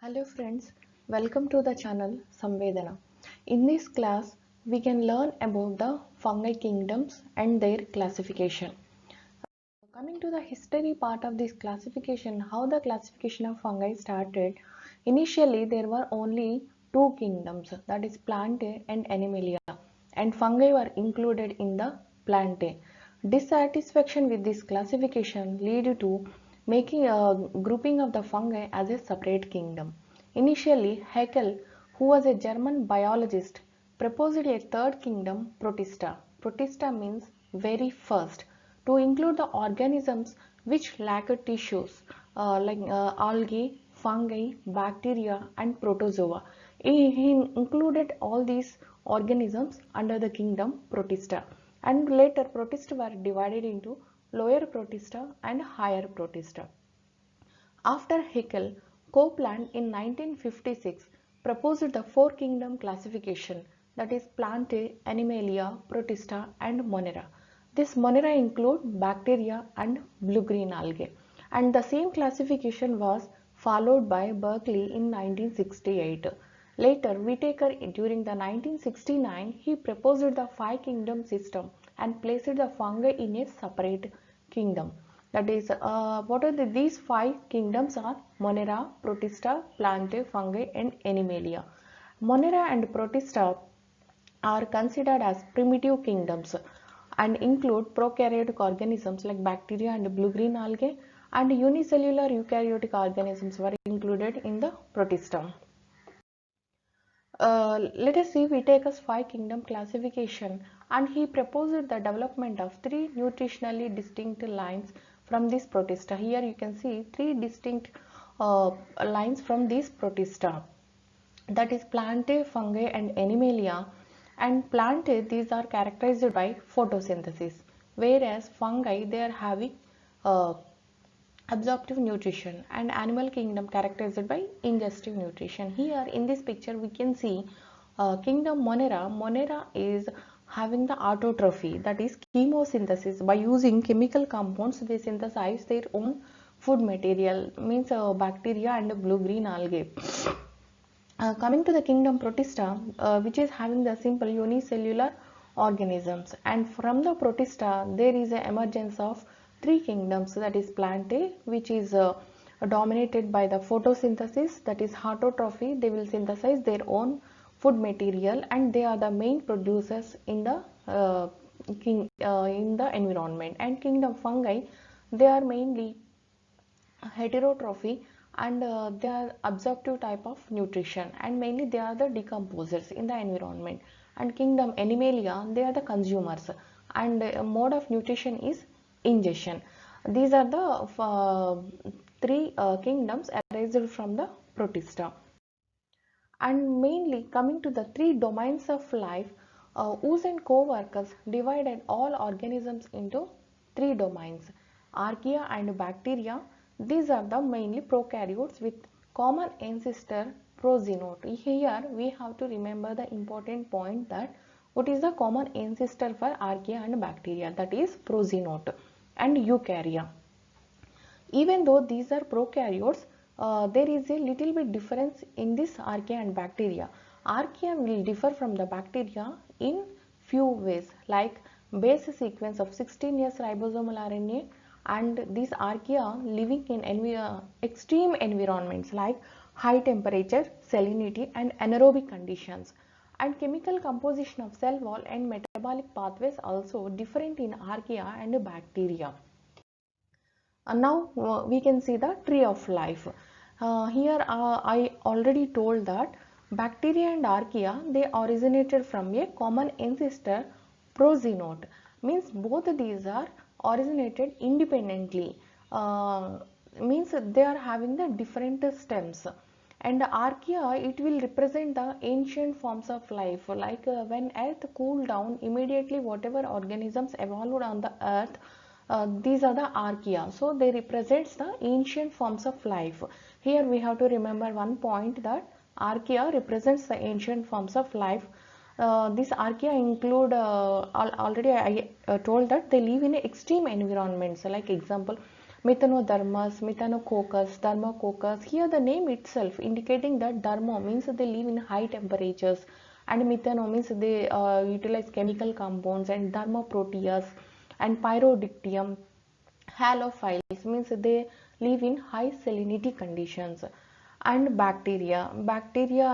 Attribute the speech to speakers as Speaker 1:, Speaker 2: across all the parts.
Speaker 1: Hello friends, welcome to the channel Samvedana. In this class, we can learn about the fungi kingdoms and their classification. Coming to the history part of this classification, how the classification of fungi started. Initially, there were only two kingdoms, that is Plantae and Animalia, and fungi were included in the Plantae. Dissatisfaction with this classification led to making a grouping of the fungi as a separate kingdom. Initially, Haeckel, who was a German biologist, proposed a third kingdom, Protista. Protista means very first, to include the organisms which lack tissues like algae, fungi, bacteria and protozoa. He included all these organisms under the kingdom Protista, and later Protista were divided into lower Protista and higher Protista. After Haeckel, Copeland in 1956 proposed the four kingdom classification, that is Plantae, Animalia, Protista and Monera. This Monera include bacteria and blue-green algae, and the same classification was followed by Berkeley in 1968. Later, Whittaker during the 1969 he proposed the five kingdom system and placed the fungi in a separate kingdom. That is, what are these five kingdoms are Monera, Protista, Plantae, fungi and Animalia. Monera and Protista are considered as primitive kingdoms and include prokaryotic organisms like bacteria and blue-green algae, and unicellular eukaryotic organisms were included in the Protista. Let us see Whittaker's five kingdom classification, and he proposed the development of three nutritionally distinct lines from this Protista. Here you can see three distinct lines from this Protista, that is Plantae, fungi and Animalia. And Plantae, these are characterized by photosynthesis, whereas fungi, they are having uh, absorptive nutrition, and animal kingdom characterized by ingestive nutrition. Here in this picture we can see kingdom Monera. Monera is having the autotrophy, that is chemosynthesis. By using chemical compounds they synthesize their own food material, means bacteria and blue-green algae. Coming to the kingdom Protista, which is having the simple unicellular organisms, and from the Protista there is an emergence of three kingdoms, that is Plantae, which is dominated by the photosynthesis, that is autotrophy. They will synthesize their own food material and they are the main producers in the in the environment. And kingdom Fungi, they are mainly heterotrophy, and they are absorptive type of nutrition, and mainly they are the decomposers in the environment. And kingdom Animalia, they are the consumers, and mode of nutrition is ingestion. These are the three kingdoms arised from the Protista. And mainly coming to the three domains of life, Woos and co-workers divided all organisms into three domains: archaea and bacteria. These are the mainly prokaryotes with common ancestor prozenote. Here we have to remember the important point that what is the common ancestor for archaea and bacteria, that is prozenote and eukarya. Even though these are prokaryotes, there is a little bit difference in this archaea and bacteria. Archaea will differ from the bacteria in few ways, like base sequence of 16S ribosomal RNA, and these archaea living in extreme environments like high temperature, salinity and anaerobic conditions. And chemical composition of cell wall and metabolic pathways also different in archaea and bacteria. Now we can see the tree of life. Here I already told that bacteria and archaea, they originated from a common ancestor prozenote, means both these are originated independently, means they are having the different stems. And archaea, it will represent the ancient forms of life, like when earth cooled down, immediately whatever organisms evolved on the earth, these are the archaea, so they represents the ancient forms of life. Here we have to remember one point, that archaea represents the ancient forms of life. These archaea include already I told that they live in extreme environments, like example Methanodermus, Methanococcus, Dermacoccus. Here the name itself indicating that dermo means they live in high temperatures, and methano means they utilize chemical compounds, and dermoproteus and pyrodictyum. Halophiles means they live in high salinity conditions. And bacteria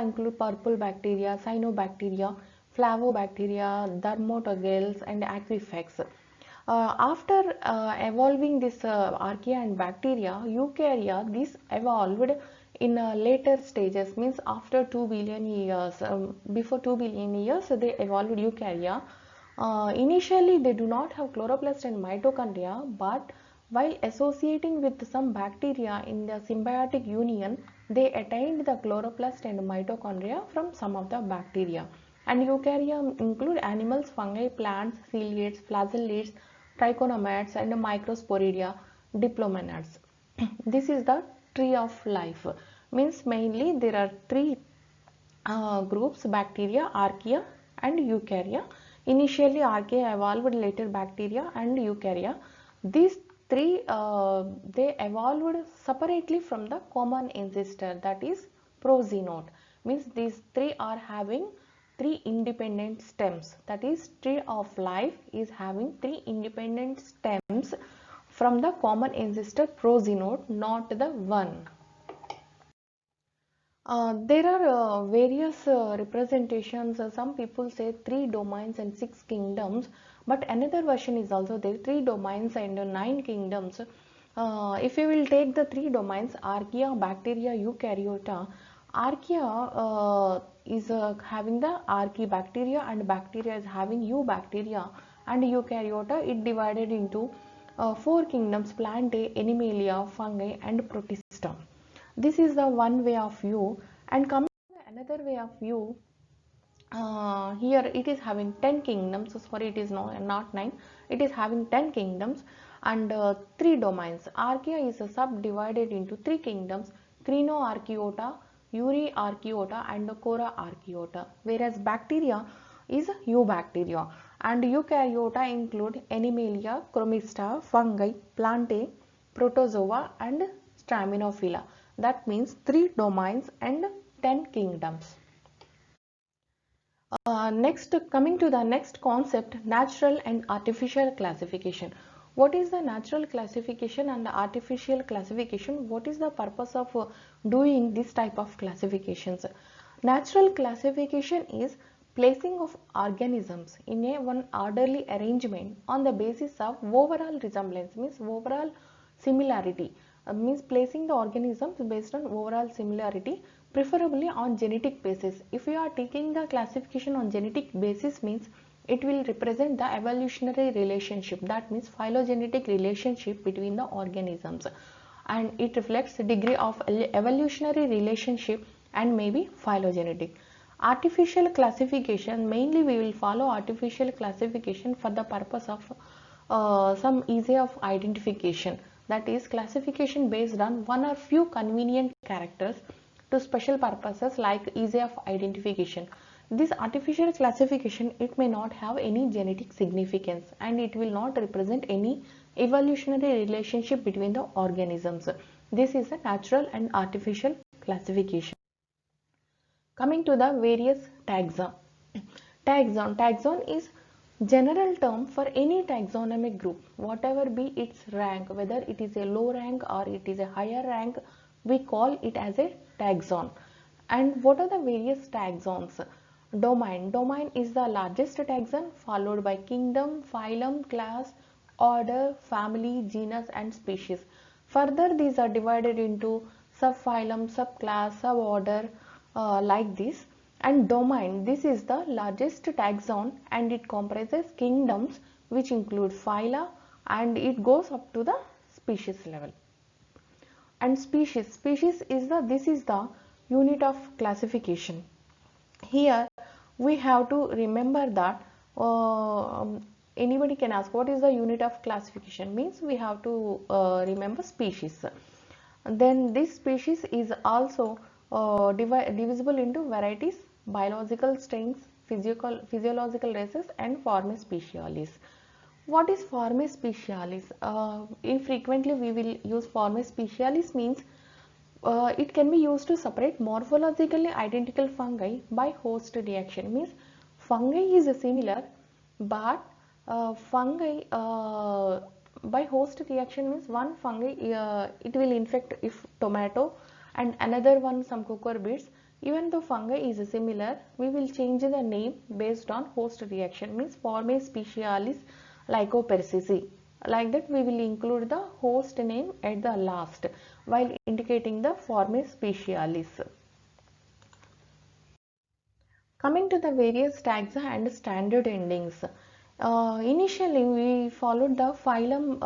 Speaker 1: include purple bacteria, cyanobacteria, flavobacteria, dermatogales, and aquifex. After evolving this archaea and bacteria, eukarya, this evolved in later stages, means after 2 billion years. Before 2 billion years, they evolved eukarya. Initially, they do not have chloroplast and mitochondria, but while associating with some bacteria in the symbiotic union, they attained the chloroplast and mitochondria from some of the bacteria. And eukarya include animals, fungi, plants, ciliates, flagellates, trichomonads, and microsporidia, diplomonads. This is the tree of life. Means mainly there are three groups: bacteria, archaea, and eukarya. Initially archaea evolved, later bacteria and eukarya. These three they evolved separately from the common ancestor, that is prozenote. Means these three are having three independent stems, that is tree of life is having three independent stems from the common ancestor prozenote, not the one. There are various representations. Some people say three domains and six kingdoms, but another version is also there: three domains and nine kingdoms. If you will take the three domains, archaea, bacteria, eukaryota, archaea is having the archaebacteria, and bacteria is having eubacteria, and eukaryota it divided into four kingdoms: plantae, animalia, fungi, and protista. This is the one way of view. And coming to another way of view, here it is having 10 kingdoms. So sorry, it is not 9, it is having 10 kingdoms and three domains. Archaea is subdivided into three kingdoms: Crinoarchaeota, Euryarchaeota, and Coraarchaeota, whereas bacteria is eubacteria, and eukaryota include animalia, chromista, fungi, plantae, protozoa, and Straminophila. That means three domains and 10 kingdoms. Next, coming to the next concept, natural and artificial classification. What is the natural classification and the artificial classification? What is the purpose of doing this type of classifications? Natural classification is placing of organisms in a one orderly arrangement on the basis of overall resemblance, means overall similarity, means placing the organisms based on overall similarity, preferably on genetic basis. If you are taking the classification on genetic basis, means it will represent the evolutionary relationship, that means phylogenetic relationship between the organisms, and it reflects the degree of evolutionary relationship and maybe phylogenetic. Artificial classification, mainly we will follow artificial classification for the purpose of some easy of identification, that is classification based on one or few convenient characters to special purposes like ease of identification. This artificial classification, it may not have any genetic significance and it will not represent any evolutionary relationship between the organisms. This is a natural and artificial classification. Coming to the various taxa. Taxon is general term for any taxonomic group, whatever be its rank, whether it is a low rank or it is a higher rank, we call it as a taxon. And what are the various taxons? Domain is the largest taxon, followed by kingdom, phylum, class, order, family, genus, and species. Further, these are divided into subphylum, subclass, suborder, like this. And domain, this is the largest taxon and it comprises kingdoms which include phyla, and it goes up to the species level. And species is the unit of classification. Here we have to remember that anybody can ask what is the unit of classification, means we have to remember species. Then this species is also divisible into varieties, biological strains, physiological races, and forma specialis. What is forme specialis? Infrequently we will use forme specialis means it can be used to separate morphologically identical fungi by host reaction. Means fungi is similar, but fungi by host reaction means one fungi it will infect if tomato and another one some cucurbits. Even though fungi is similar, we will change the name based on host reaction. Means forme specialis Lycopersicea. Like that we will include the host name at the last while indicating the forme specialis. Coming to the various taxa and standard endings. Initially we followed the phylum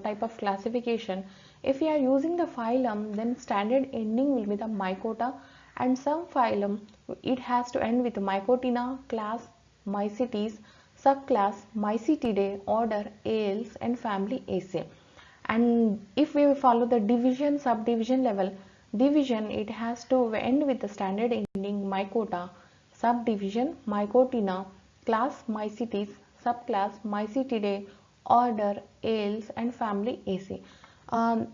Speaker 1: type of classification. If we are using the phylum, then standard ending will be the Mycota, and some phylum it has to end with Mycotina, class Mycetes, subclass Mycetidae, order Ales, and family Acer. And if we follow the division subdivision level, division it has to end with the standard ending Mycota, subdivision Mycotina, class Mycetes, subclass Mycetidae, order Ales, and family Acer.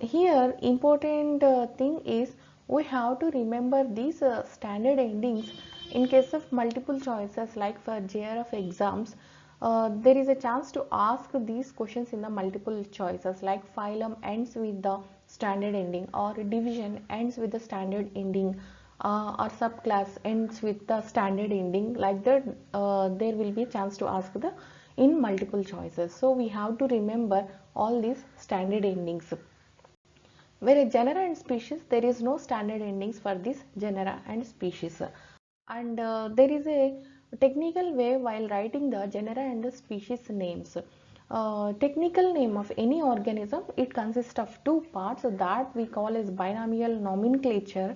Speaker 1: Here important thing is we have to remember these standard endings in case of multiple choices, like for JRF exams. There is a chance to ask these questions in the multiple choices, like phylum ends with the standard ending, or division ends with the standard ending, or subclass ends with the standard ending. Like that there will be a chance to ask the in multiple choices. So we have to remember all these standard endings. Where a genera and species, there is no standard endings for this genera and species. And there is a technical way while writing the genera and the species names. Technical name of any organism, it consists of two parts that we call as binomial nomenclature.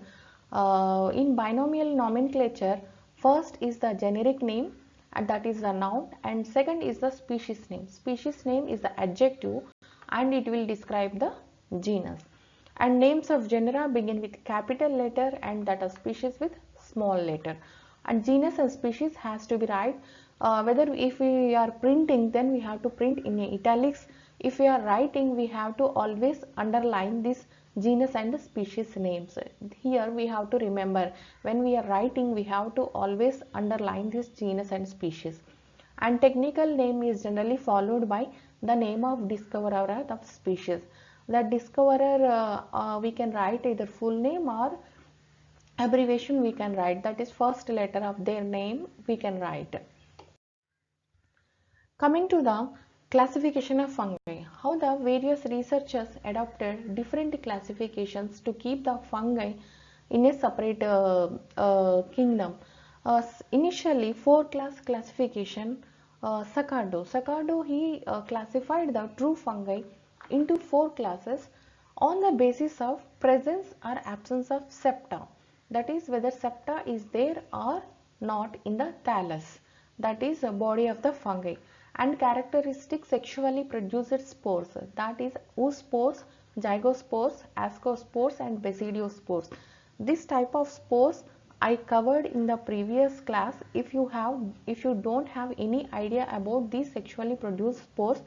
Speaker 1: In binomial nomenclature, first is the generic name, and that is the noun, and second is the species name. Species name is the adjective and it will describe the genus. And names of genera begin with capital letter and that of species with small letter. And genus and species has to be right. Whether if we are printing, then we have to print in italics. If we are writing, we have to always underline this genus and species names. Here we have to remember, when we are writing, we have to always underline this genus and species. And technical name is generally followed by the name of discoverer of species. The discoverer we can write either full name or abbreviation we can write, that is first letter of their name we can write. Coming to the classification of fungi, how the various researchers adopted different classifications to keep the fungi in a separate kingdom. Initially, four class classification. Sacardo he classified the true fungi into four classes on the basis of presence or absence of septa. That is, whether septa is there or not in the thallus, that is the body of the fungi, and characteristic sexually produced spores, that is oospores, zygospores, ascospores, and basidiospores. This type of spores I covered in the previous class. If you don't have any idea about these sexually produced spores,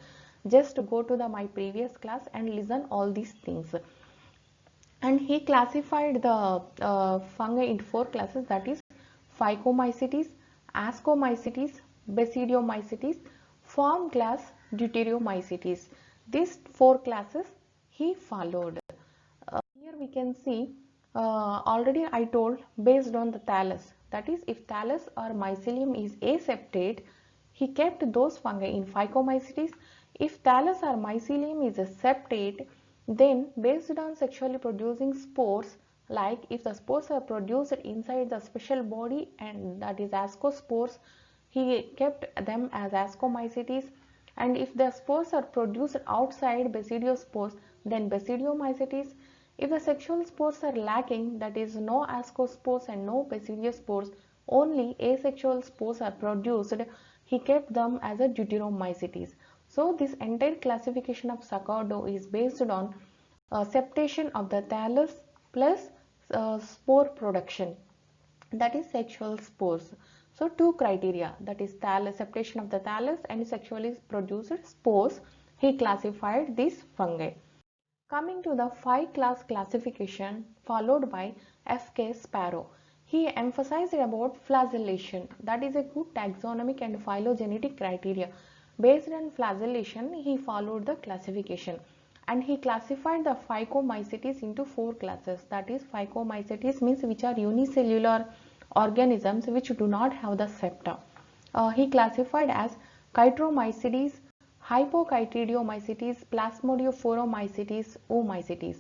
Speaker 1: just go to my previous class and listen all these things. And he classified the fungi into four classes, that is Phycomycetes, Ascomycetes, Basidiomycetes, form class Deuteriomycetes. These four classes he followed. Here we can see already I told based on the thallus, that is if thallus or mycelium is aseptate, he kept those fungi in Phycomycetes. If thallus or mycelium is a septate, then based on sexually producing spores, like if the spores are produced inside the special body and that is ascospores, he kept them as Ascomycetes. And if the spores are produced outside Basidiospores, then Basidiomycetes. If the sexual spores are lacking, that is no ascospores and no basidiospores, only asexual spores are produced, he kept them as a Deuteromycetes. So this entire classification of Sacardo is based on septation of the thallus plus spore production, that is sexual spores. So two criteria, that is separation of the thallus and sexually produced spores, he classified these fungi. Coming to the 5-class classification followed by F.K. Sparrow, he emphasized about flagellation, that is a good taxonomic and phylogenetic criteria. Based on flagellation, he followed the classification and he classified the Phycomycetes into 4 classes, that is Phycomycetes means which are unicellular organisms which do not have the septa. He classified as Chytromycetes, Hypochondriomycetes, Plasmodiophoromycetes, Oomycetes,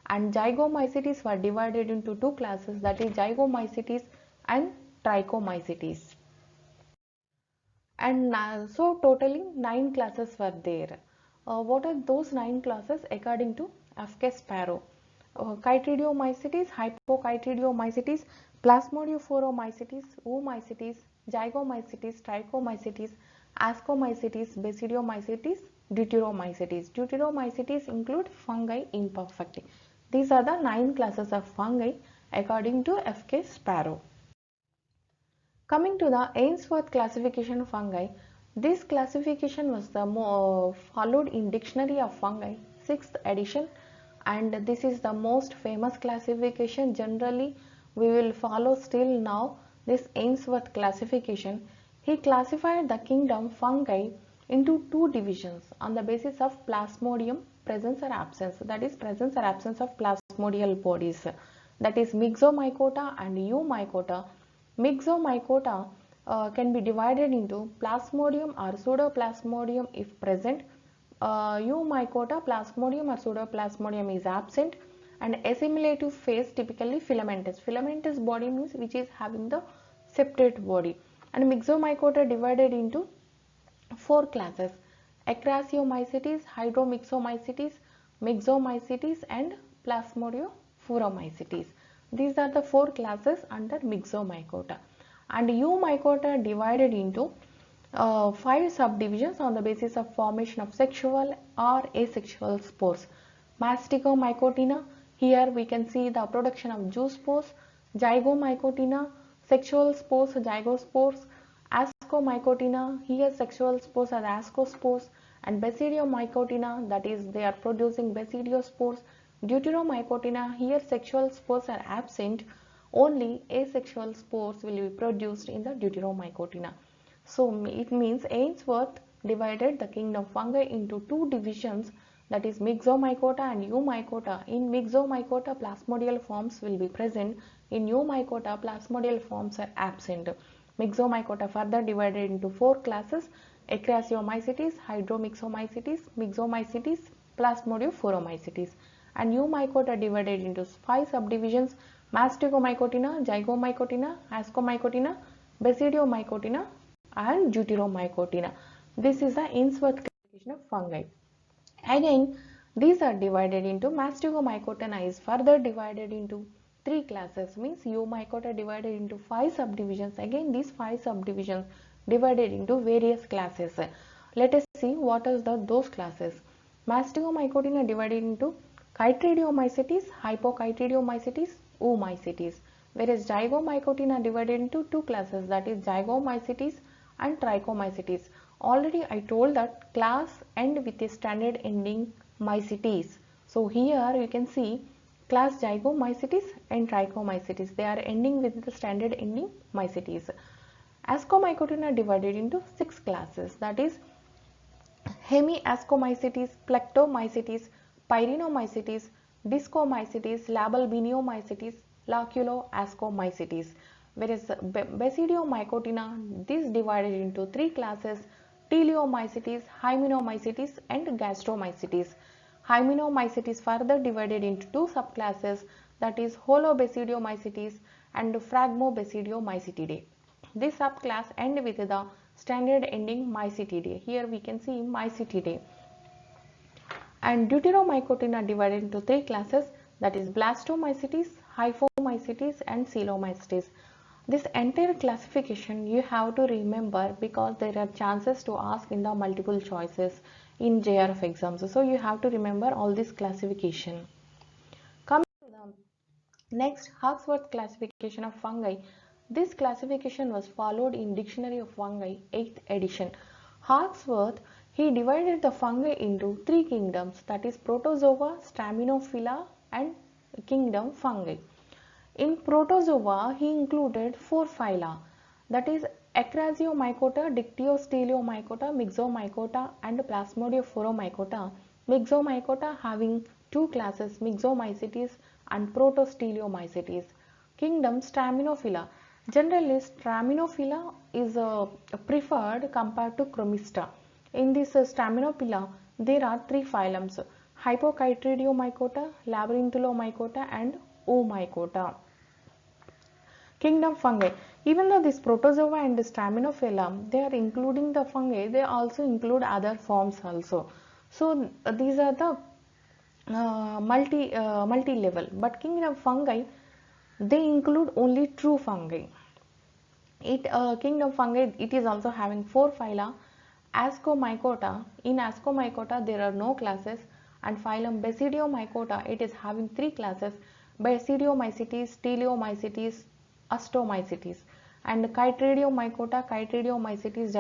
Speaker 1: and Zygomycetes were divided into 2 classes, that is Zygomycetes and Trichomycetes. And so totally 9 classes were there. What are those 9 classes according to F.K. Sparrow? Chytridiomycetes, Hypochondriomycetes, Plasmodiophoromycetes, Oomycetes, Zygomycetes, Trichomycetes, Ascomycetes, Basidiomycetes, Deuteromycetes. Deuteromycetes include fungi imperfecti. These are the 9 classes of fungi according to F.K. Sparrow. Coming to the Ainsworth classification of fungi, this classification was the followed in Dictionary of Fungi, 6th edition, and this is the most famous classification. Generally, we will follow still now this Ainsworth classification. He classified the kingdom fungi into 2 divisions on the basis of plasmodium presence or absence, that is presence or absence of plasmodial bodies, that is Myxomycota and Eumycota. Myxomycota can be divided into plasmodium or pseudoplasmodium if present. Eumycota, plasmodium or pseudoplasmodium is absent, and assimilative phase typically filamentous. Filamentous body means which is having the separate body. And Myxomycota divided into 4 classes: Acrasiomycetes, Hydromyxomycetes, Myxomycetes and Plasmodiophoromycetes. These are the 4 classes under Myxomycota. And Eumycota divided into 5 subdivisions on the basis of formation of sexual or asexual spores. Masticomycotina, here we can see the production of zoospores. Zygomycotina, sexual spores, zygospores. Ascomycotina, here sexual spores are ascospores. And Basidiomycotina, that is they are producing basidiospores. Deuteromycotina, here sexual spores are absent, only asexual spores will be produced in the Deuteromycotina. So it means Ainsworth divided the kingdom fungi into 2 divisions, that is Myxomycota and Eumycota. In Myxomycota, plasmodial forms will be present. In Eumycota, plasmodial forms are absent. Myxomycota further divided into 4 classes: Acrasiomycetes, Hydromyxomycetes, Myxomycetes, Plasmodiophoromycetes. And Eumycota divided into 5 subdivisions: Masticomycotina, Zygomycotina, Ascomycotina, Basidiomycotina and Deuteromycotina. This is the Ainsworth classification of fungi. Again, these are divided into Masticomycotina is further divided into 3 classes, means Eumycota divided into 5 subdivisions. Again, these 5 subdivisions divided into various classes. Let us see what are those classes. Masticomycotina divided into Chytridiomycetes, Hypochondriomycetes, Oomycetes, whereas Zygomycotina divided into 2 classes, that is Zygomycetes and Trichomycetes. Already I told that class end with a standard ending mycetes. So here you can see class Zygomycetes and Trichomycetes, they are ending with the standard ending mycetes. Ascomycotina divided into 6 classes, that is Hemiascomycetes, Plectomycetes, Pyrenomycetes, Discomycetes, Labalbiniomycetes, Loculoascomycetes. Whereas Basidiomycotina, this divided into 3 classes: Teleomycetes, Hymenomycetes and Gastromycetes. Hymenomycetes further divided into 2 subclasses, that is Holobasidiomycetes and Phragmobasidiomycetidae. This subclass end with the standard ending Mycetidae. Here we can see Mycetidae. And Deuteromycotina divided into 3 classes, that is Blastomycetes, Hyphomycetes and Coelomycetes. This entire classification you have to remember because there are chances to ask in the multiple choices in JRF exams. So you have to remember all this classification. Coming to the next Hawksworth classification of fungi. This classification was followed in Dictionary of Fungi 8th edition. Hawksworth, he divided the fungi into three kingdoms, that is Protozoa, Staminophylla and kingdom fungi. In Protozoa, he included four phyla, that is Acrasiomycota, Dictyosteliomycota, Myxomycota and Plasmodiophoromycota. Myxomycota having two classes, Myxomycetes and Protosteliomycetes. Kingdom Staminophylla. Generally, Staminophylla is preferred compared to Chromista. In this Staminophylla, there are three phylums, Hypochytridiomycota, Labyrinthulomycota and Oomycota. Kingdom fungi. Even though this Protozoa and Staminophylla, they are including the fungi, they also include other forms also. So these are the multi-level. But kingdom fungi, they include only true fungi. Kingdom fungi, it is also having four phyla. Ascomycota. In Ascomycota, there are no classes. And phylum Basidiomycota, it is having three classes, Basidiomycetes, Teleomycetes, Astomycetes. And Chytridiomycota, Chytridiomycetes,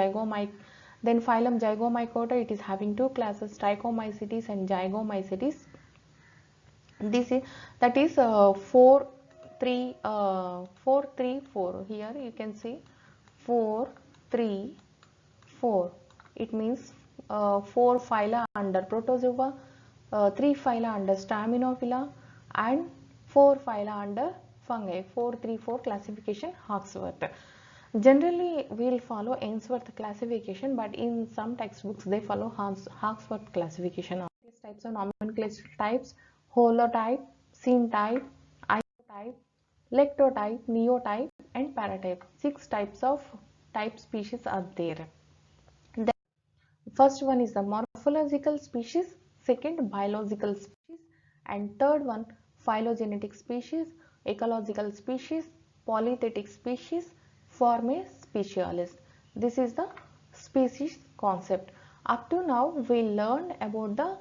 Speaker 1: then phylum Zygomycota, it is having two classes, Trichomycetes and Zygomycetes. This is, that is 4 3 4 3 4. Here you can see 4 3 4. It means 4 phyla under Protozoa, 3 phyla under Staminophylla and 4 phyla under fungi. 4 3 4 classification Hawksworth. Generally we will follow Ainsworth classification, but in some textbooks they follow Hawksworth classification. These types of nomenclature types: holotype, syntype, isotype, lectotype, neotype and paratype. 6 types of type species are there. The first one is the morphological species, second biological species, and third one phylogenetic species, ecological species, polythetic species, forma specialis. This is the species concept. Up to now we learned about the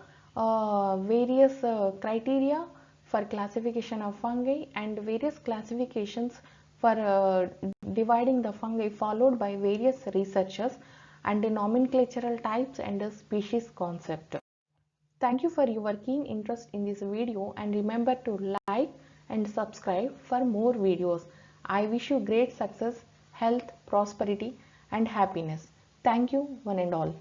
Speaker 1: various criteria for classification of fungi and various classifications for dividing the fungi followed by various researchers, and the nomenclatural types and the species concept. Thank you for your keen interest in this video, and remember to like and subscribe for more videos. I wish you great success, health, prosperity and happiness. Thank you one and all.